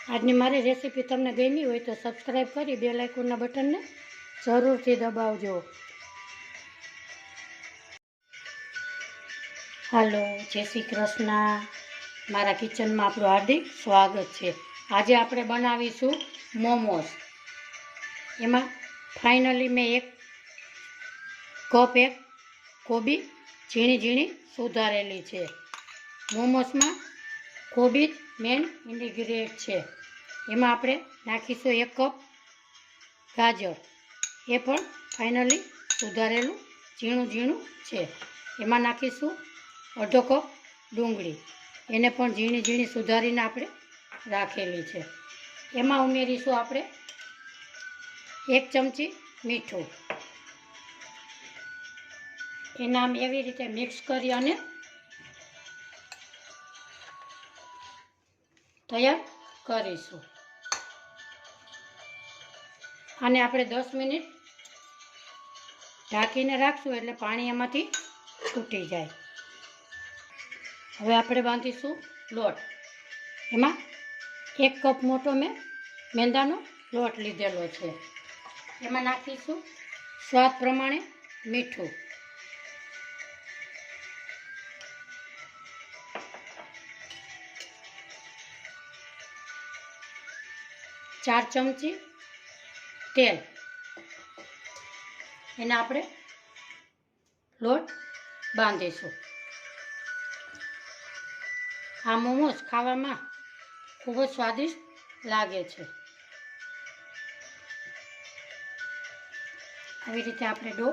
આજની મારી રેસીપી તમને ગમી હોય તો સબસ્ક્રાઈબ કરી બેલ આઇકોનના બટનને જરૂરથી દબાવજો. હાલો, જય શ્રી કૃષ્ણ. મારા કિચનમાં આપણું હાર્દિક સ્વાગત છે. આજે આપણે બનાવીશું મોમોસ. એમાં ફાઇનલી મેં એક કોબી ઝીણી ઝીણી સુધારેલી છે. મોમોસમાં કોબી જ મેન ઇન્ગ્રીડિયન્ટ છે. એમાં આપણે નાખીશું 1 કપ ગાજર, એ પણ ફાઇનલી સુધારેલું ઝીણું ઝીણું છે. એમાં નાખીશું અડધો કપ ડુંગળી, એને પણ ઝીણી ઝીણી સુધારીને આપણે રાખેલી છે. એમાં ઉમેરીશું આપણે 1 ચમચી મીઠું. એને આમ એવી રીતે મિક્સ કરી અને તૈયાર કરીશું. આને આપણે 10 મિનિટ ઢાંકીને રાખશું એટલે પાણી એમાંથી છૂટી જાય. હવે આપણે બાંધીશું લોટ. એમાં 1 કપ મોટો મેં મેંદાનો લોટ લીધેલો છે. એમાં નાખીશું સ્વાદ પ્રમાણે મીઠું, ચાર ચમચી તેલ. એને આપણે લોટ બાંધીશું. આ મોમોસ ખાવામાં ખૂબ જ સ્વાદિષ્ટ લાગે છે. આવી રીતે આપણે ડો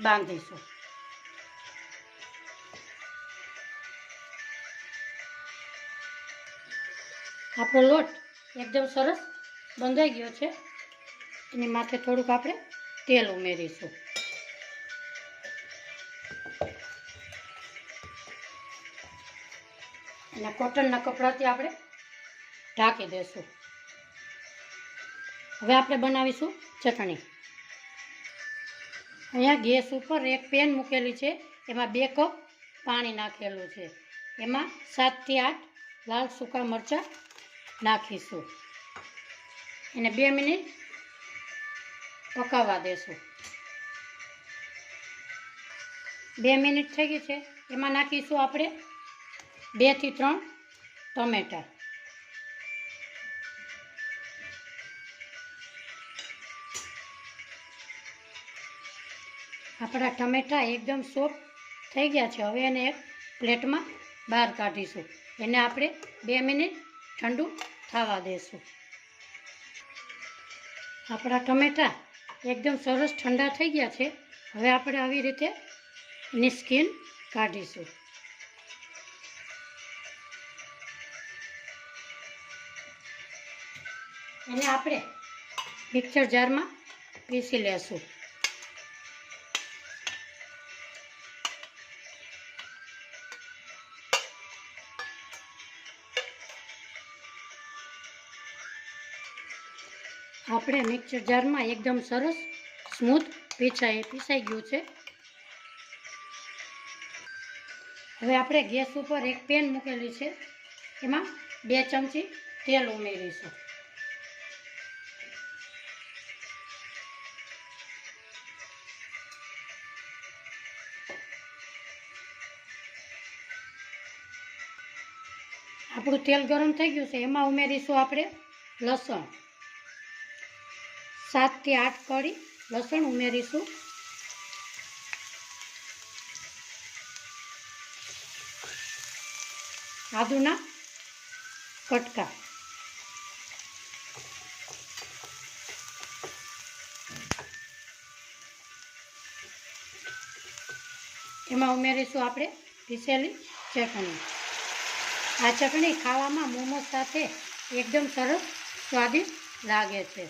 બાંધીશું. આપણો લોટ એકદમ સરસ બંધાઈ ગયો છે. એની માથે થોડુંક આપણે તેલ ઉમેરીશું. અને કોટનના કપડાથી આપણે ઢાંકી દઈશું. હવે આપણે બનાવીશું ચટણી. અહીંયા ગેસ ઉપર એક પેન મૂકેલી છે. એમાં 2 કપ પાણી નાખેલું છે. એમાં 7 થી 8 લાલ સૂકા મરચાં નાખીશું. એને 2 મિનિટ પકાવવા દેશું. 2 મિનિટ થઈ ગઈ છે. એમાં નાખીશું આપણે 2 થી 3 ટમેટાં. આપણા ટમેટાં એકદમ સોફ્ટ થઈ ગયા છે. હવે એને એક પ્લેટમાં બહાર કાઢીશું. એને આપણે 2 મિનિટ ઠંડુ થવા દેશું. આપણા ટમેટાં એકદમ સરસ ઠંડા થઈ ગયા છે. હવે આપણે આવી રીતે એની સ્કીન કાઢીશું. એને આપણે મિક્સર જારમાં પીસી લેશું. આપણે મિક્સર જારમાં એકદમ સરસ સ્મૂથ પીસાઈ ગયું છે. હવે આપણે ગેસ ઉપર એક પેન મૂકેલી છે. એમાં 2 ચમચી તેલ ઉમેરીશું. આપણું તેલ ગરમ થઈ ગયું છે. એમાં ઉમેરીશું આપણે લસણ. 7 થી 8 કળી લસણ ઉમેરીશું. આદુના કટકા. એમાં ઉમેરીશું આપણે પીસેલી ચટણી. આ ચટણી ખાવામાં મોમોસ સાથે એકદમ સરસ સ્વાદિષ્ટ લાગે છે.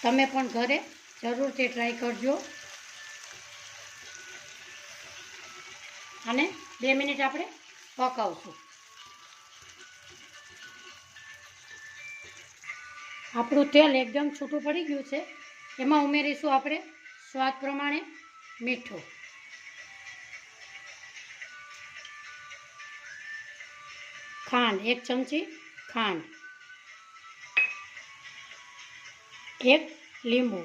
તમે પણ ઘરે જરૂરથી ટ્રાય કરજો. અને 2 મિનિટ આપણે પકાવશું. આપણું તેલ એકદમ છૂટું પડી ગયું છે. એમાં ઉમેરીશું આપણે સ્વાદ પ્રમાણે મીઠું, ખાંડ 1 ચમચી ખાંડ, એક લીંબુ,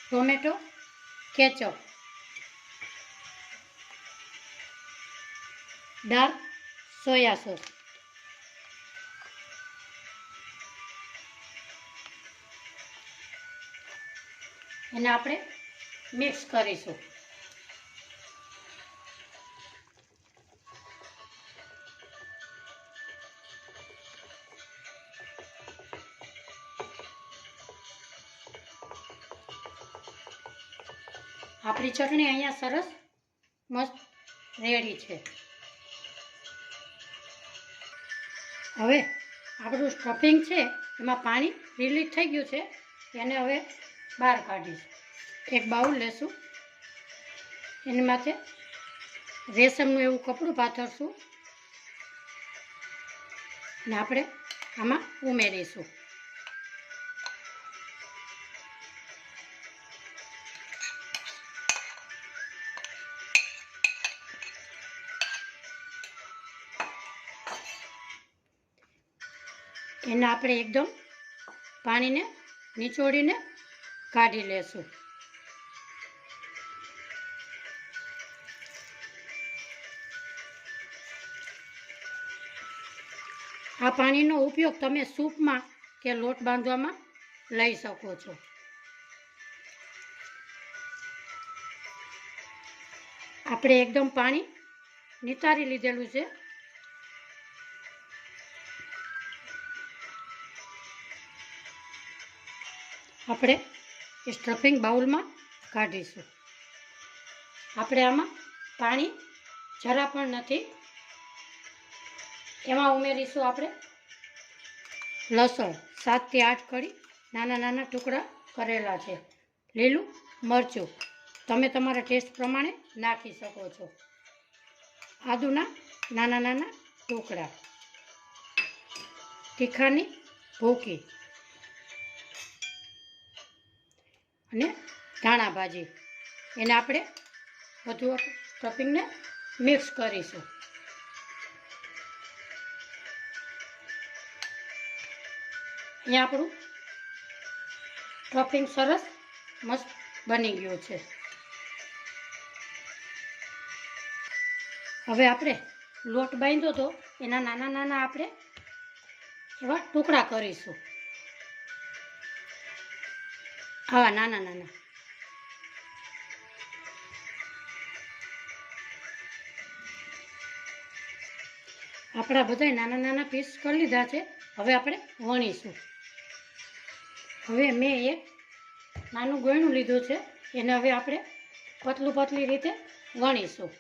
tomato ketchup, dark soya sauce, એને આપણે મિક્સ કરીશું. આપણી ચટણી અહીંયા સરસ મસ્ત રેડી છે. હવે આપણું સ્ટફિંગ છે એમાં પાણી રિલીઝ થઈ ગયું છે, એને હવે બહાર કાઢીશું. એક બાઉલ લેશું, એની માથે રેશમનું એવું કપડું પાથરશું ને આપણે આમાં ઉમેરીશું. એને આપણે એકદમ પાણીને નીચોડીને કાઢી લેશું. આ પાણીનો ઉપયોગ તમે સૂપમાં કે લોટ બાંધવામાં લઈ શકો છો. આપણે એકદમ પાણી નિતારી લીધેલું છે. આપણે એ સ્ટફિંગ બાઉલમાં કાઢીશું. આપણે આમાં પાણી જરા પણ નથી. એમાં ઉમેરીશું આપણે લસણ 7 થી 8 કળી નાના નાના ટુકડા કરેલા છે. લીલું મરચું તમે તમારા ટેસ્ટ પ્રમાણે નાખી શકો છો. આદુના નાના નાના ટુકડા, તીખાની ભૂકી અને ધાણા ભાજી. એને આપણે બધું સ્ટફિંગને મિક્સ કરીશું. અહીંયા આપણું સ્ટફિંગ સરસ મસ્ત બની ગયું છે. હવે આપણે લોટ બાંધ્યો તો એના નાના નાના આપણે એવા ટુકડા કરીશું. આવા નાના નાના. આપણા બધા નાના નાના પીસ કરી લીધા છે. હવે આપણે વણીશું. હવે મેં એક નાનું ગોયણું લીધું છે, એને હવે આપણે પતલી રીતે વણીશું.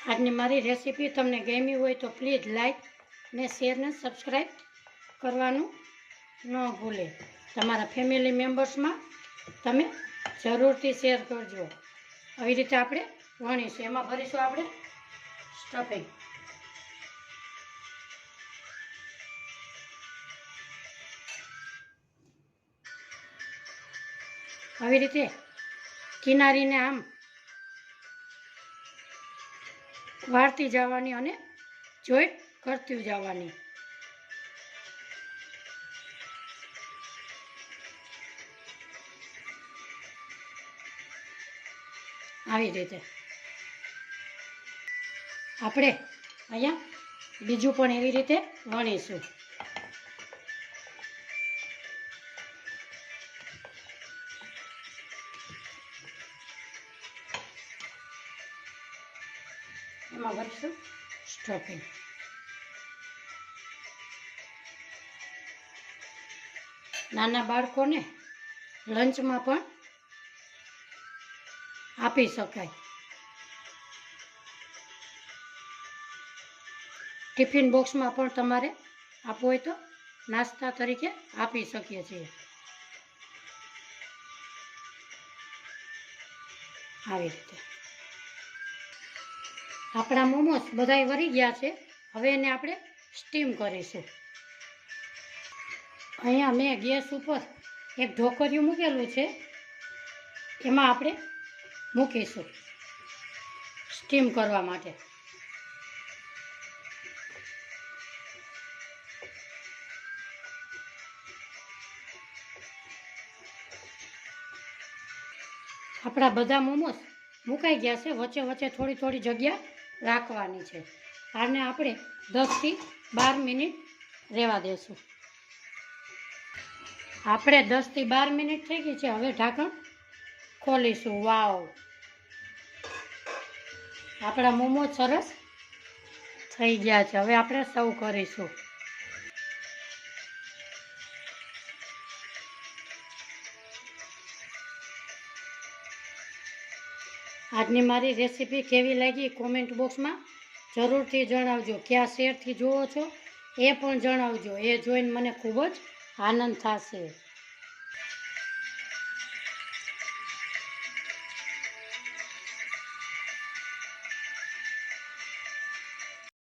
આજની મારી રેસીપી તમને ગમી હોય તો પ્લીઝ લાઈક ને શેર ને સબસ્ક્રાઈબ કરવાનું ન ભૂલે. તમારા ફેમિલી મેમ્બર્સમાં તમે જરૂરથી શેર કરજો. આવી રીતે આપણે વણીશું. એમાં ભરીશું આપણે સ્ટફિંગ. આવી રીતે કિનારીને આમ વાળતી જવાની અને જોઈન્ટ કરતી જવાની. આવી રીતે આપણે અહીંયા બીજું પણ એવી રીતે વણીશું. એમાં ભરીશું સ્ટફિંગ. નાના બાળકોને લંચમાં પણ આપી શકાય. ટિફિન બોક્સમાં પણ તમારે આપવું હોય તો નાસ્તા તરીકે આપી શકીએ છીએ. આવી રીતે આપણા મોમોસ બધાય વળી ગયા છે. હવે એને આપણે સ્ટીમ કરીશું. અહીંયા મેં ગેસ ઉપર એક ઢોકરિયું મૂકેલું છે, એમાં આપણે મૂકીશું સ્ટીમ કરવા માટે. આપણા બધા મોમોસ મુકાઈ ગયા છે. વચ્ચે વચ્ચે થોડી થોડી જગ્યા રાખવાની છે. આને આપણે 10 થી 12 મિનિટ રહેવા દેશું. આપણે 10 થી 12 મિનિટ થઈ ગઈ છે. હવે ઢાંકણ ખોલીશું. વાવ, આપણા મોમોસ સરસ થઈ ગયા છે. હવે આપણે સર્વ કરીશું. આજની મારી રેસીપી કેવી લાગી કોમેન્ટ બોક્સમાં જરૂરથી જણાવજો. કયા શેરથી જુઓ છો એ પણ જણાવજો. એ જોઈને મને ખૂબ જ આનંદ થશે.